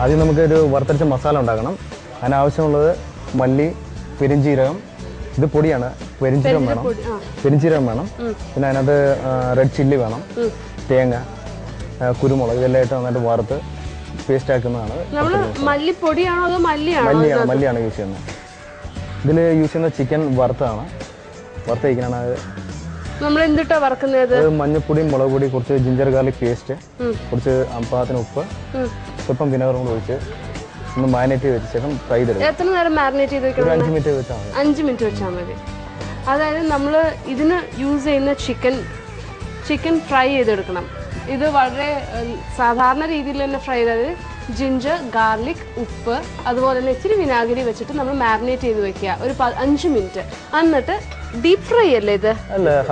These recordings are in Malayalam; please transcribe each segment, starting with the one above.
ആദ്യം നമുക്കൊരു വറുത്തരച്ച മസാല ഉണ്ടാക്കണം. അതിനാവശ്യമുള്ളത് മല്ലി, പെരിഞ്ചീരകം, ഇത് പൊടിയാണ്, പെരിഞ്ചീരകം വേണം, പിന്നെ അതിനകത്ത് റെഡ് ചില്ലി വേണം, തേങ്ങ, കുരുമുളക്, ഇതെല്ലാം ഇട്ട് നന്നായിട്ട് വറുത്ത് പേസ്റ്റ് ആക്കുന്നതാണ്. മല്ലിയാണ് യൂസ് ചെയ്യുന്നത്. ഇതിൽ യൂസ് ചെയ്യുന്ന ചിക്കൻ വറുത്തയക്കാനാണ്. മഞ്ഞപ്പൊടി, മുളക് പൊടി, കുറച്ച് ജിഞ്ചർ ഗാർലിക് പേസ്റ്റ്, കുറച്ച് പാകത്തിന് ഉപ്പ്, സ്വല്പം വിനെഗറും കൂടെ ഒഴിച്ച് ഒന്ന് മാരിനേറ്റ് ചെയ്ത് ശേഷം ഫ്രൈ ചെയ്തെടുക്കും. എത്ര നേരം മാരിനേറ്റ് ചെയ്ത് വെക്കണം? 5 മിനിറ്റ് വെച്ചാൽ മതി. 5 മിനിറ്റ് വെച്ചാൽ മതി. അതായത് നമ്മൾ ഇതിന് യൂസ് ചെയ്യുന്ന ചിക്കൻ ഫ്രൈ ചെയ്തെടുക്കണം. ഇത് വളരെ സാധാരണ രീതിയിൽ തന്നെ ഫ്രൈ ചെയ്തത് ജിഞ്ചർ, ഗാർലിക്, ഉപ്പ്, അതുപോലെ തന്നെ ഇച്ചിരി വിനാഗിരി വെച്ചിട്ട് നമ്മൾ മാരിനേറ്റ് ചെയ്ത് വെക്കുക ഒരു 5 മിനിറ്റ്. എന്നിട്ട് ഡീപ് ഫ്രൈ അല്ലേ ഇത്?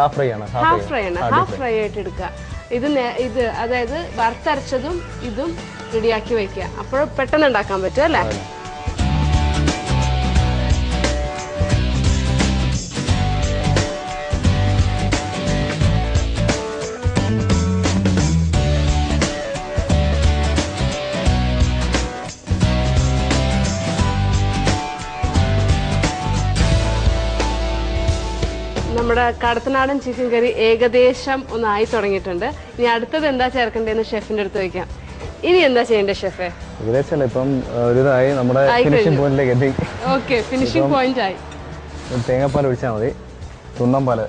ഹാഫ് ഫ്രൈ ആണ്. ഹാഫ് ഫ്രൈ ആയിട്ട് എടുക്കുക. ഇത് അതായത് വറുത്തരച്ചതും ഇതും റെഡിയാക്കി വെക്കുക. അപ്പോൾ പെട്ടെന്ന് ഉണ്ടാക്കാൻ പറ്റും അല്ലേ? നമ്മുടെ കടത്തനാടൻ ചിക്കൻ കറി ഏകദേശം ഒന്നായി തുടങ്ങിയിട്ടുണ്ട്. ഇനി അടുത്തത് എന്താ ചേർക്കേണ്ടതെന്ന് ഷെഫിന്റെ അടുത്ത് വയ്ക്കാം. ഇനി എന്താ ചെയ്യേണ്ടത് ഷെഫേ? ഏകദേശം ഇപ്പം ഒരുതായി നമ്മുടെ ഫിനിഷിംഗ് പോയിന്റിലേക്ക് എത്തി. ഓക്കെ, ഫിനിഷിംഗ് പോയിന്റ് ആയി. തേങ്ങാപ്പാൽ ഒഴിച്ചാൽ മതി. ഒന്നാം പാല്.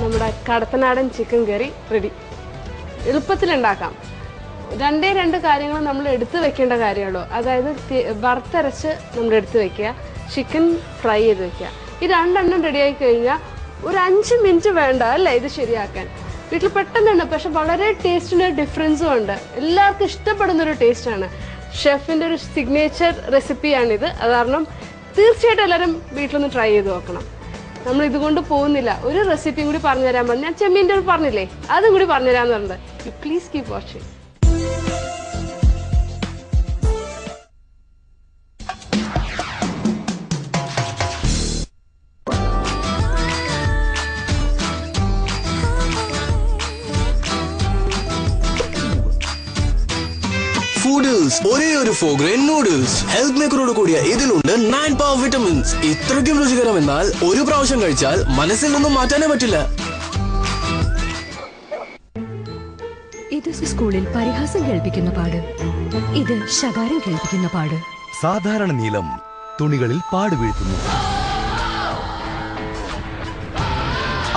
നമ്മുടെ കടത്തനാടൻ ചിക്കൻ കറി റെഡി. എളുപ്പത്തിലുണ്ടാക്കാം. 2 കാര്യങ്ങൾ നമ്മൾ എടുത്തു വെക്കേണ്ട കാര്യമുള്ളൂ. അതായത് വറുത്തരച്ച് നമ്മൾ എടുത്തു വെക്കുക, ചിക്കൻ ഫ്രൈ ചെയ്ത് വെക്കുക. ഈ 2 റെഡിയായി കഴിഞ്ഞാൽ ഒരു 5 മിനിറ്റ് വേണ്ട അല്ലേ ഇത് ശരിയാക്കാൻ? വീട്ടിൽ പെട്ടെന്നുണ്ട്, പക്ഷെ വളരെ ടേസ്റ്റിന് ഡിഫറൻസും ഉണ്ട്. എല്ലാവർക്കും ഇഷ്ടപ്പെടുന്നൊരു ടേസ്റ്റാണ്. ഷെഫിൻ്റെ ഒരു സിഗ്നേച്ചർ റെസിപ്പിയാണിത്. അത് കാരണം തീർച്ചയായിട്ടും എല്ലാവരും വീട്ടിലൊന്ന് ട്രൈ ചെയ്ത് നോക്കണം. നമ്മൾ ഇതുകൊണ്ട് പോകുന്നില്ല, ഒരു റെസിപ്പിയും കൂടി പറഞ്ഞുതരാൻ പറഞ്ഞു. ഞാൻ ചെമ്മീൻ്റെ പറഞ്ഞില്ലേ, അതും കൂടി പറഞ്ഞുതരാന്ന് പറഞ്ഞത്. You please keep watching. ഒരേ ഒരു ഫോർഗ്രെയിൻ നൂഡിൽസ് ഹെൽത്ത് മേക്കറോട് കൂടിയ ഇതിലുണ്ട് 9 പവർ വിറ്റമിൻസ്. ഇത്രയ്ക്കും രുചികരമെന്നാൽ ഒരു പ്രാവശ്യം കഴിച്ചാൽ മനസ്സിൽ നിന്നും മാറ്റാനേ പറ്റില്ല. ഇത് സ്കൂളിൽ പരിഹാസം കേൾപ്പിക്കുന്ന പാട്, ഇത് ശകാരം കേൾപ്പിക്കുന്ന പാട്. സാധാരണ നീളം തുണികളിൽ പാട് വീഴ്ത്തുന്നു.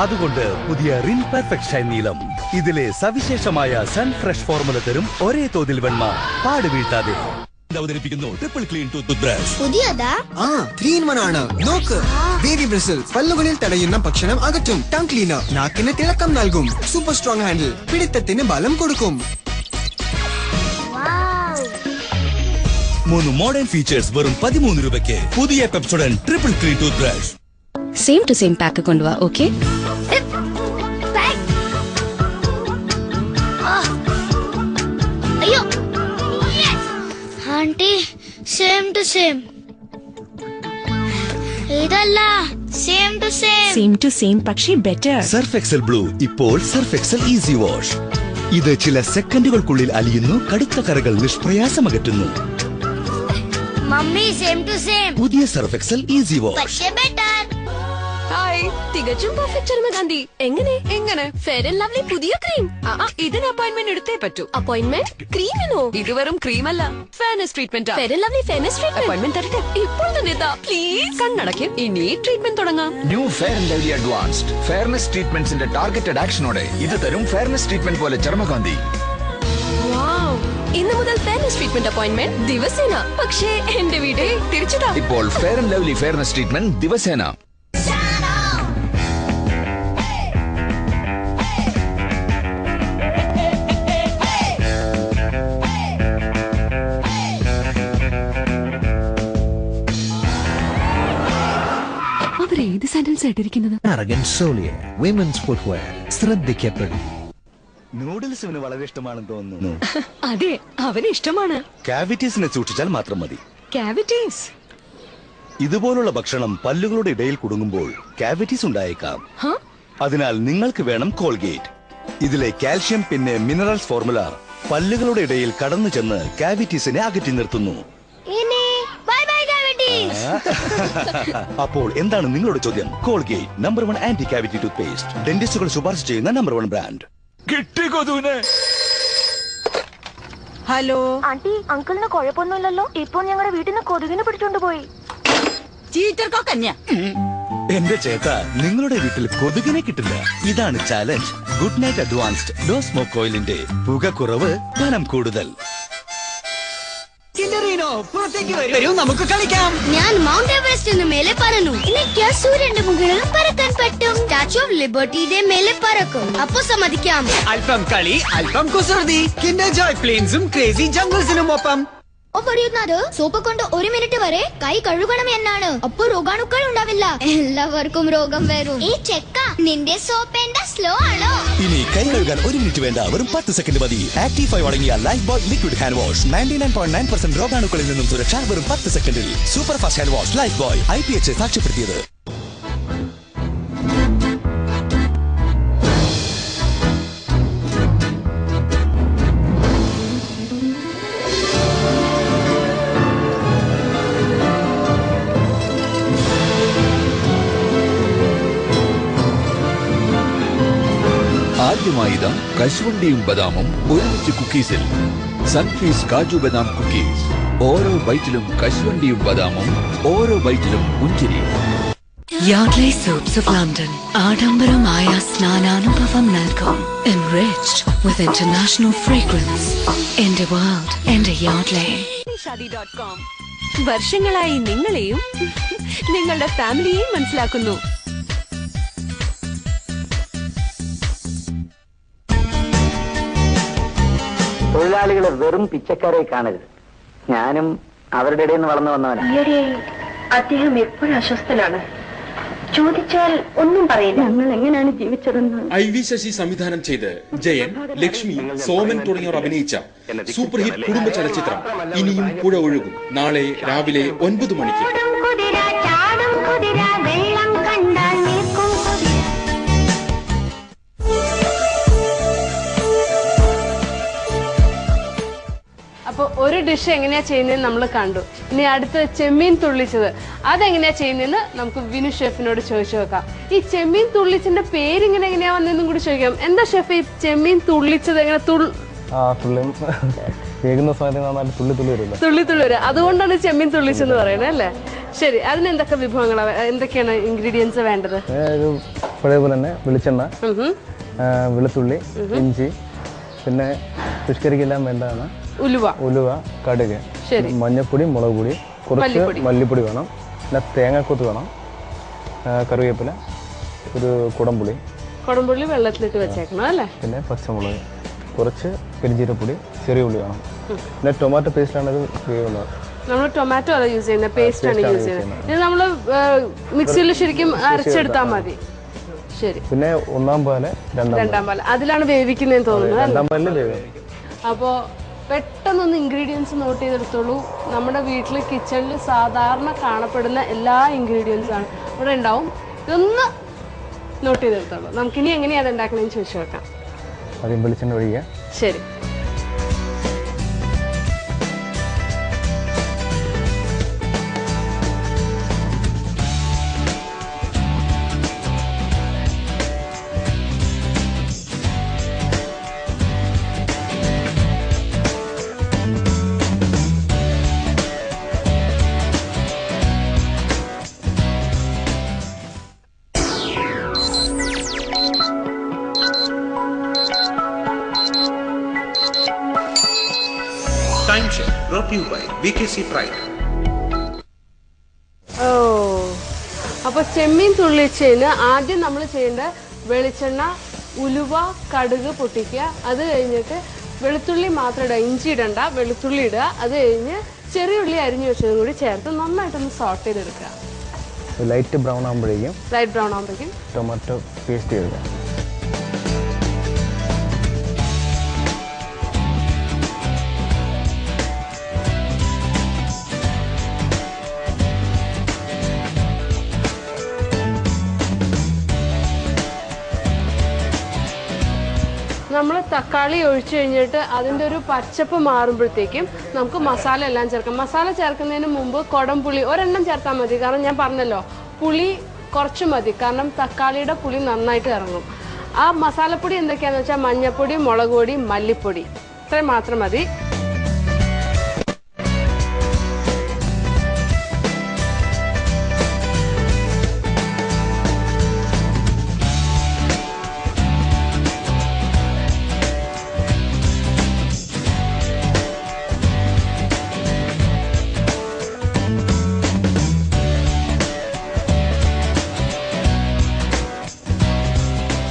അതുകൊണ്ട് പുതിയ റിൻ പെർഫെക്റ്റ് ഷൈൻ നീലം. ഇതിലെ സവിശേഷമായ സൺ ഫ്രഷ് ഫോർമുല തരും ഒരേ തോതിൽ വെണ്മ, പാട് വീഴ്ത്താതെ. അവതരിപ്പിക്കുന്നു ട്രിപ്പിൾ ക്ലീൻ ടൂത്ത് ബ്രഷ്. പുതിയതാ? 3 in 1 ആണ്. നോക്ക്, ബേബി ബ്രിസിൽ പല്ലുകളിൽ തടയുന്ന ഭക്ഷണം അകറ്റും. ടങ് ക്ലീനർ നാക്കിന് തിളക്കം നൽകും. സൂപ്പർ സ്ട്രോങ് ഹാൻഡിൽ പിടിത്തത്തിന് ബലം കൊടുക്കും. 3 മോഡേൺ ഫീച്ചേഴ്സ് വെറും 13 രൂപയ്ക്ക്. പുതിയ Pepsodent triple clean tooth brush. Same to same pack കൊണ്ടുവാ. ഓക്കെ, അയ്യോ ആന്റി, സെയിം ടു സെയിം. ഇതല്ല, സെയിം ടു സെയിം പക്ഷേ ബെറ്റർ. സർഫ് എക്സൽ ബ്ലൂ ഇപ്പോൾ സർഫ് എക്സൽ ഈസി വാഷ്. ഇത് ചില സെക്കൻഡുകൾക്കുള്ളിൽ അലിയുന്നു, കടുത്ത കറകൾ നിഷ്പ്രയാസമകറ്റുന്നു. Mummy, same to same. പുതിയ സർഫ് എക്സൽ ഈസി വാഷ്. പക്ഷേ ബെറ്റർ. ഹായ്, തികച്ചും പെർഫെക്റ്റ് ചർമ്മകാന്തി. എങ്ങനെ ഫെയർ ആൻഡ് ലവ്ലി പുതിയ ക്രീം. ഇതിന് അപ്പോയിന്റ്മെന്റ് എടുത്തേ പറ്റൂ. അപ്പോയിന്റ്മെന്റ്? ക്രീമിനോ? ഇത് വെറും ക്രീം അല്ല, fairness treatment. Fair and lovely fairness treatment. Appointment തരട്ടെ ഇപ്പോൾ തന്നെ. പ്ലീസ് കണ്ണടയ്ക്ക്, ഇനി ട്രീറ്റ്മെന്റ് തുടങ്ങാം. New fair and lovely advanced fairness ട്രീറ്റ്മെന്റ്സിന്റെ ടാർഗറ്റഡ് ആക്ഷനോടെ ഇത് തരും ഫെയർനെസ് ട്രീറ്റ്മെന്റ് പോലെ ചർമ്മകാന്തി. ഇന്ന് മുതൽ ഫെയർനെസ് ട്രീറ്റ്മെന്റ് അപ്പോയിന്റ്മെന്റ് ദിവസേന. പക്ഷേ എന്റെ വീട് തിരിച്ചതാ. ഇപ്പോൾ fair and lovely fairness treatment ദിവസേന. അവരെ അഡ്വാൻസ് ആയിട്ടിരിക്കുന്നത്. ശ്രദ്ധിക്കപ്പെടും. നൂഡിൽസ് ഇവന് വളരെ ഇഷ്ടമാണെന്ന് തോന്നുന്നു. അതെ, അവന് ഇഷ്ടമാണ്. കാവിറ്റീസിനെ സൂക്ഷിച്ചാൽ മാത്രം മതി. കാവിറ്റീസ്? ഇതുപോലുള്ള ഭക്ഷണം പല്ലുകളുടെ ഇടയിൽ കുടുങ്ങുമ്പോൾ കാവിറ്റീസ് ഉണ്ടായേക്കാം. അതിനാൽ നിങ്ങൾക്ക് വേണം കോൾഗേറ്റ്. ഇതിലെ കാൽഷ്യം പിന്നെ മിനറൽസ് ഫോർമുല പല്ലുകളുടെ ഇടയിൽ കടന്നു ചെന്ന് കാവിറ്റീസിനെ അകറ്റി നിർത്തുന്നു. അപ്പോൾ എന്താണ് നിങ്ങളുടെ ചോദ്യം? Colgate number 1 anti cavity tooth paste, ഡെന്റിസ്റ്റുകൾ ശുപാർശ ചെയ്യുന്ന നമ്പർ 1 ബ്രാൻഡ്. കിട്ടി കൊതുവിനെ. ഹലോ ആന്റി, അങ്കിളിന് കുഴപ്പമൊന്നുമില്ലല്ലോ? ഇപ്പൊ ഞങ്ങളുടെ വീട്ടിൽ നിന്ന് കൊതുകിനെ പിടിച്ചോണ്ട് പോയി. എന്റെ ചേട്ടാ, നിങ്ങളുടെ വീട്ടിൽ കൊതുകിനെ കിട്ടില്ല. ഇതാണ് challenge. Good night advanced no smoke ഓയിലിന്റെ പുക കുറവ്, ഫലം കൂടുതൽ. വരൂ, നമുക്ക് കളിക്കാം. ഞാൻ മൗണ്ട് എവറസ്റ്റിന് മേലെ പറന്നു. എനിക്ക് സൂര്യന്റെ മുകളിലും പറക്കാൻ പറ്റും. സ്റ്റാച്യു ഓഫ് ലിബർട്ടിയുടെ മേലെ പറക്കും. അപ്പൊ സമ്മതിക്കാം. അല്പം കളി, അല്പം കുസൃതി. കിൻഡർ ജോയ് പ്ലെയിൻസും ക്രേസി ജംഗിൾസിനും ഒപ്പം. പറയുന്നത് സോപ്പ് കൊണ്ട് 1 മിനിറ്റ് വരെ കൈ കഴുകണം എന്നാണ്. അപ്പൊ രോഗാണുക്കൾ ഉണ്ടാവില്ല. എല്ലാവർക്കും രോഗം വരും. ഈ ചെക്ക, നിന്റെ സോപ്പ് എന്താ സ്ലോ ആണോ? ഇനി കൈ കഴുകാൻ 1 മിനിറ്റ് വേണ്ട, വെറും 10 സെക്കൻഡ് മതി. ആക്റ്റീവ് 5 അടങ്ങിയ life boy liquid hand wash 99.9% രോഗാണുക്കളിൽ നിന്നും സുരക്ഷ, വെറും 10 സെക്കൻഡിൽ. Super fast hand wash life boy IPH സാക്ഷ്യപ്പെടുത്തിയത്. ആദ്യമായിതാ കശുവണ്ടിയും ബദാമും ഒരുമിച്ച് കുക്കീസിൽ. സൺഫീസ് കാജു ബദാം കുക്കീസ്. ഓരോ ബൈറ്റിലും കശുവണ്ടിയും ബദാമും, ഓരോ ബൈറ്റിലും പുഞ്ചിരി. യാർഡ്ലി സോപ്സ് ഓഫ് ലണ്ടൻ ആഡംബരമായ സ്നാനാനുഭവം നൽകും. Enriched with international fragrance. എന്റെ വേൾഡ്, എന്റെ യാർഡ്ലി. ഷാദി.com വർഷങ്ങളായി നിങ്ങളെയും നിങ്ങളുടെ ഫാമിലിയെയും മനസ്സിലാക്കുന്നു. തൊഴിലാളികളെ വെറും പിച്ചക്കാരെ കാണരുത്. ഞാനും അവരുടെ ഇടയിൽ നിന്ന് വളർന്നു വന്നവനാണ്. അദ്ദേഹം എപ്പോഴും അസ്വസ്ഥനാണ്. ചോദിച്ചാൽ ഒന്നും പറയില്ല. ഞങ്ങൾ എങ്ങനെയാണ് ജീവിച്ചതെന്ന്. IV ശശി സംവിധാനം ചെയ്ത് ജയൻ, ലക്ഷ്മി, സോമൻ തുടങ്ങിയവർ അഭിനയിച്ച സൂപ്പർ ഹിറ്റ് കുടുംബ ചലച്ചിത്രം ഇനിയും പുഴ ഒഴുകും. നാളെ രാവിലെ 9 മണിക്ക്. അപ്പോൾ ഒരു ഡിഷ് എങ്ങനെയാ ചെയ്യുന്നതെന്ന് നമ്മൾ കണ്ടു. ഇനി അടുത്ത് ചെമ്മീൻ തുള്ളിച്ചത് അതെങ്ങനെയാ ചെയ്യുന്നതെന്ന് നമുക്ക് വിനു ഷെഫിനോട് ചോദിച്ചു നോക്കാം. ഈ ചെമ്മീൻ തുള്ളിച്ചതിന്റെ പേരിങ്ങനെ എങ്ങനെയാ വന്നതെന്നും കൂടി ചോദിക്കാം. എന്താ ഷെഫ് ഈ ചെമ്മീൻ തുള്ളിച്ചത്? എങ്ങനെ വേകുന്ന സമയത്ത് തുള്ളി തുള്ളി വരില്ല, തുള്ളി തുള്ളി വരും. അതുകൊണ്ടാണ് ചെമ്മീൻ തുള്ളിച്ചെന്ന് പറയുന്നത് അല്ലേ? ശരി, അതിന് എന്തൊക്കെ വിഭവങ്ങളാണ്, എന്തൊക്കെയാണ് ഇൻഗ്രീഡിയൻസ് വേണ്ടത്? പഴയപോലെ തന്നെ വെളിച്ചെണ്ണ, വെളുത്തുള്ളി, ഇഞ്ചി, പിന്നെ ഫിഷ് കറിക്കെല്ലാം വേണ്ടതാണ് ഉലുവ, കടുക്, മഞ്ഞപ്പൊടി, മുളക് പൊടി, കുറച്ച് മല്ലിപ്പൊടി വേണം, പിന്നെ തേങ്ങാക്കൊത്ത് വേണം, കറിവേപ്പില, ഒരു കുടംപുളി വെള്ളത്തിലിട്ട് വെച്ചേക്കണം അല്ലേ? പിന്നെ പച്ചമുളക്, കുറച്ച് പെരിഞ്ചീരപ്പൊടി, ചെറിയ ഉള്ളി വേണം. പിന്നെ ടൊമാറ്റോ പേസ്റ്റാണ് ഇത് ഉപയോഗിക്കുന്നത്. നമ്മൾ ടൊമാറ്റോ അല്ല യൂസ് ചെയ്യുന്നത്, പേസ്റ്റ് ആണ് യൂസ് ചെയ്യുന്നത്. ഇത് നമ്മൾ മിക്സിയിൽ ശരിക്കും അരച്ചെടുത്താൽ മതി. ശരി. പിന്നെ 1-ാം പാല്, 2-ാം പാല് അതിലാണ് വേവിക്കുന്നതെന്ന് തോന്നുന്നു. 2-ാം പാലിൽ വേവിക്കും. അപ്പോൾ പെട്ടെന്നൊന്ന് ഇൻഗ്രീഡിയൻസ് നോട്ട് ചെയ്തെടുത്തോളൂ. നമ്മുടെ വീട്ടിൽ കിച്ചണിൽ സാധാരണ കാണപ്പെടുന്ന എല്ലാ ഇൻഗ്രീഡിയൻസും ആണ് ഇവിടെ ഉണ്ടാവും. ഇതൊന്ന് നോട്ട് ചെയ്തെടുത്തോളൂ. നമുക്കിനി എങ്ങനെയാണ് അത് ഉണ്ടാക്കണമെന്ന് ചോദിച്ചു നോക്കാം. ആദ്യം വെളിച്ചെണ്ണ ഒഴിക്കുക. ശരി. അപ്പൊ ചെമ്മീൻ തുള്ളിച്ചതിന് ആദ്യം നമ്മൾ ചെയ്യേണ്ട വെളിച്ചെണ്ണ, ഉലുവ, കടുക് പൊട്ടിക്കുക. അത് കഴിഞ്ഞിട്ട് വെളുത്തുള്ളി മാത്രം ഇടുക, ഇഞ്ചി ഇടണ്ട, വെളുത്തുള്ളി ഇടുക. അത് കഴിഞ്ഞ് ചെറിയ ഉള്ളി അരിഞ്ഞു വെച്ചതും കൂടി ചേർത്ത് നന്നായിട്ടൊന്ന് സോട്ട് ചെയ്തെടുക്കുക. ലൈറ്റ് ബ്രൗൺ ആകുമ്പോഴേക്കും ടൊമാറ്റോ പേസ്റ്റ് ചെയ്യുക. നമ്മൾ തക്കാളി ഒഴിച്ചു കഴിഞ്ഞിട്ട് അതിൻ്റെ ഒരു പച്ചപ്പ് മാറുമ്പോഴത്തേക്കും നമുക്ക് മസാല എല്ലാം ചേർക്കാം. മസാല ചേർക്കുന്നതിന് മുമ്പ് കുടംപുളി ഒരെണ്ണം ചേർത്താൽ മതി. കാരണം ഞാൻ പറഞ്ഞല്ലോ പുളി കുറച്ച് മതി, കാരണം തക്കാളിയുടെ പുളി നന്നായിട്ട് ഇറങ്ങും. ആ മസാലപ്പൊടി എന്തൊക്കെയാണെന്ന് വെച്ചാൽ മഞ്ഞൾപ്പൊടി, മുളക് പൊടി, മല്ലിപ്പൊടി, ഇത്രയും മാത്രം മതി.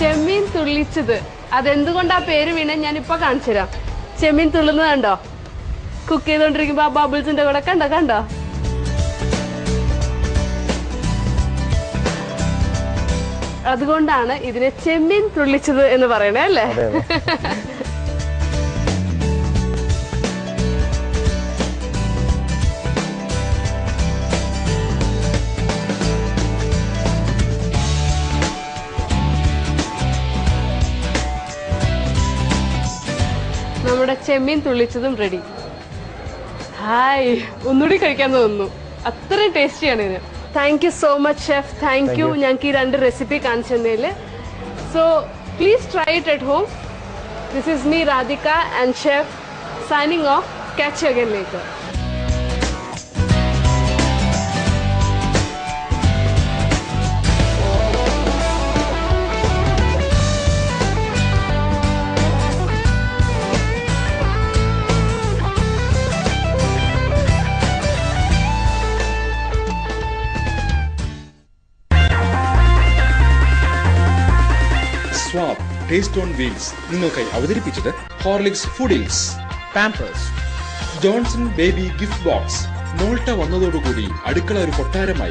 ചെമ്മീൻ തുള്ളിച്ചത്, അതെന്തുകൊണ്ട് ആ പേര് വീണ ഞാനിപ്പോ കാണിച്ചു തരാം. ചെമ്മീൻ തുള്ളുന്നത് കണ്ടോ? കുക്ക് ചെയ്തോണ്ടിരിക്കുമ്പോ ആ ബബിൾസിന്റെ കൂടെ കണ്ടോ? അതുകൊണ്ടാണ് ഇതിനെ ചെമ്മീൻ തുള്ളിച്ചത് എന്ന് പറയണേ അല്ലേ? നമ്മുടെ ചെമ്മീൻ തുള്ളിച്ചതും റെഡി. ഹായ്, ഒന്നുകൂടി കഴിക്കാൻ തോന്നുന്നു, അത്രയും ടേസ്റ്റിയാണ് ഇത്. Thank you so much chef, thank you ഞങ്ങൾക്ക് ഈ 2 റെസിപ്പി കാണിച്ചു തന്നതിൽ. So please try it at home. This is me Radhika and chef signing off. Catch you again later. Swad taste on wheels നിങ്ങൾക്കായി അവതരിപ്പിച്ചത് Horlicks Foodles, Pampers, Johnson baby gift box. മോൾട്ട വന്നതോടുകൂടി അടുക്കള ഒരു കൊട്ടാരമായി.